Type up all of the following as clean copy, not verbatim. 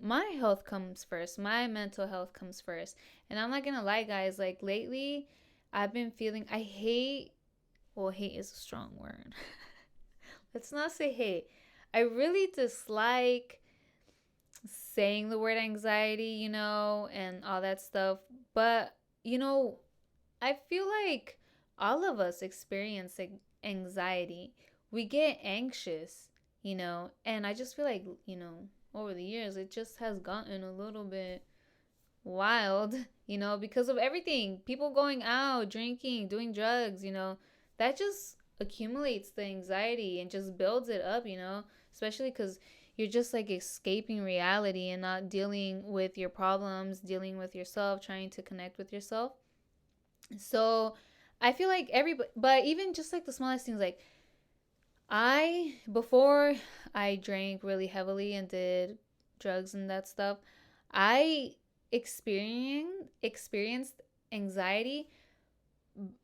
my health comes first. My mental health comes first. And I'm not gonna lie, guys, like lately I've been feeling I hate well, hate is a strong word. Let's not say hate. I really dislike saying the word anxiety, and all that stuff. But, you know, I feel like all of us experience anxiety. We get anxious, and I just feel like, over the years, it just has gotten a little bit wild, because of everything. People going out, drinking, doing drugs, that just accumulates the anxiety and just builds it up, especially because you're just like escaping reality and not dealing with your problems, dealing with yourself, trying to connect with yourself. So I feel like everybody, but even just like the smallest things, like before I drank really heavily and did drugs and that stuff, I experienced anxiety,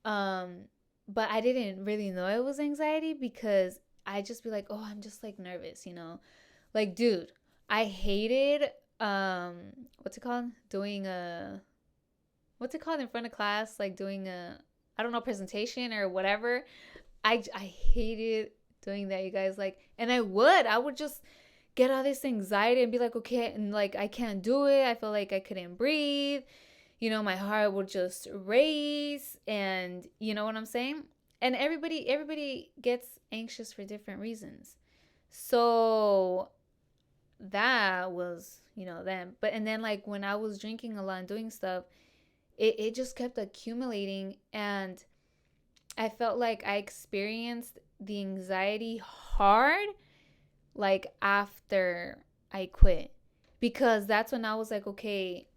um, but I didn't really know it was anxiety because I just be like, oh, I'm just like nervous, Like, dude, I hated what's it called? Doing a what's it called in front of class? Like doing a I don't know, presentation or whatever. I hated doing that, you guys. Like, and I would just get all this anxiety and be like, okay, and like I can't do it. I feel like I couldn't breathe. My heart would just race, and you know what I'm saying? And everybody gets anxious for different reasons. So that was, then. But and then like when I was drinking a lot and doing stuff, it just kept accumulating, and I felt like I experienced the anxiety hard, like after I quit, because that's when I was like, okay,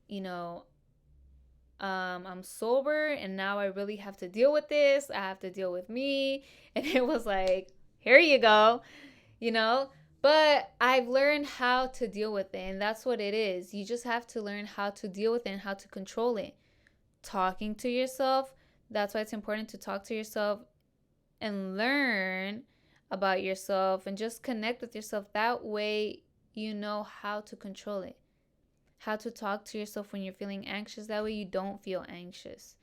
I'm sober, and now I really have to deal with this. I have to deal with me. And it was like, here you go, you know? But I've learned how to deal with it, and that's what it is. You just have to learn how to deal with it and how to control it. Talking to yourself, that's why it's important to talk to yourself and learn about yourself and just connect with yourself. That way, you know how to control it, how to talk to yourself when you're feeling anxious. That way, you don't feel anxious,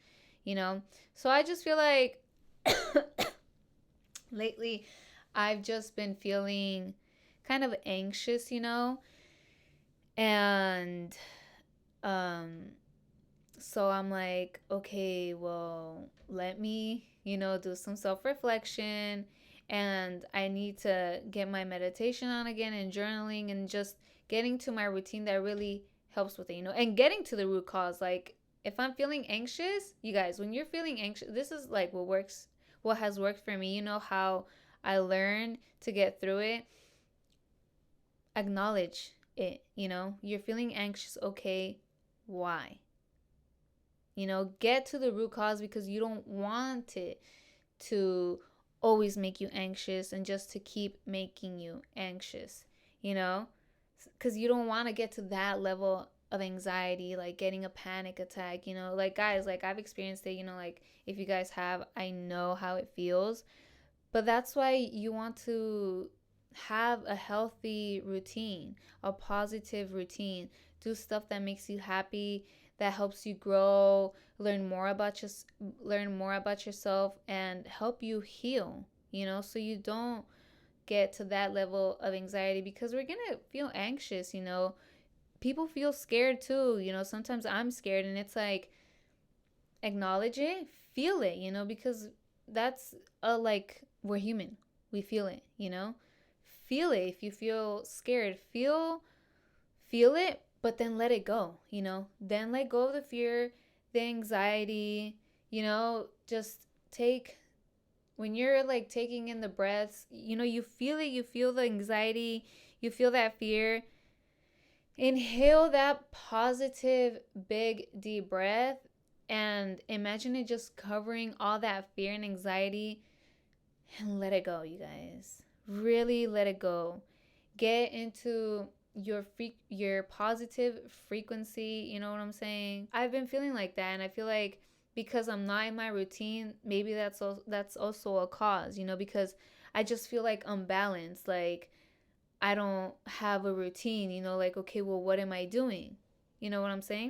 you know? So I just feel like lately, I've just been feeling kind of anxious, and um so I'm like, okay, well, let me, do some self reflection. And I need to get my meditation on again and journaling and just getting to my routine that really helps with it, and getting to the root cause. Like, if I'm feeling anxious, you guys, when you're feeling anxious, this is like what has worked for me. You know how I learned to get through it? Acknowledge it, you're feeling anxious. Okay, why? Get to the root cause, because you don't want it to always make you anxious and just to keep making you anxious, you know? Because you don't want to get to that level of anxiety, like getting a panic attack, Like, guys, like I've experienced it, like if you guys have, I know how it feels. But that's why you want to have a healthy routine, a positive routine. Do stuff that makes you happy, that helps you grow, learn more about yourself, and help you heal, so you don't get to that level of anxiety, because we're going to feel anxious, People feel scared too, sometimes I'm scared, and it's like, acknowledge it, feel it, because that's like, we're human. We feel it, Feel it. If you feel scared, feel it, but then let it go, Then let go of the fear, the anxiety, just take when you're like taking in the breaths, you feel it, you feel the anxiety, you feel that fear. Inhale that positive, big, deep breath, and imagine it just covering all that fear and anxiety, and let it go, you guys. Really let it go. Get into your positive frequency, you know what I'm saying? I've been feeling like that, and I feel like because I'm not in my routine, maybe that's also a cause, because I just feel like unbalanced. Like, I don't have a routine, like, okay, well, what am I doing? You know what I'm saying?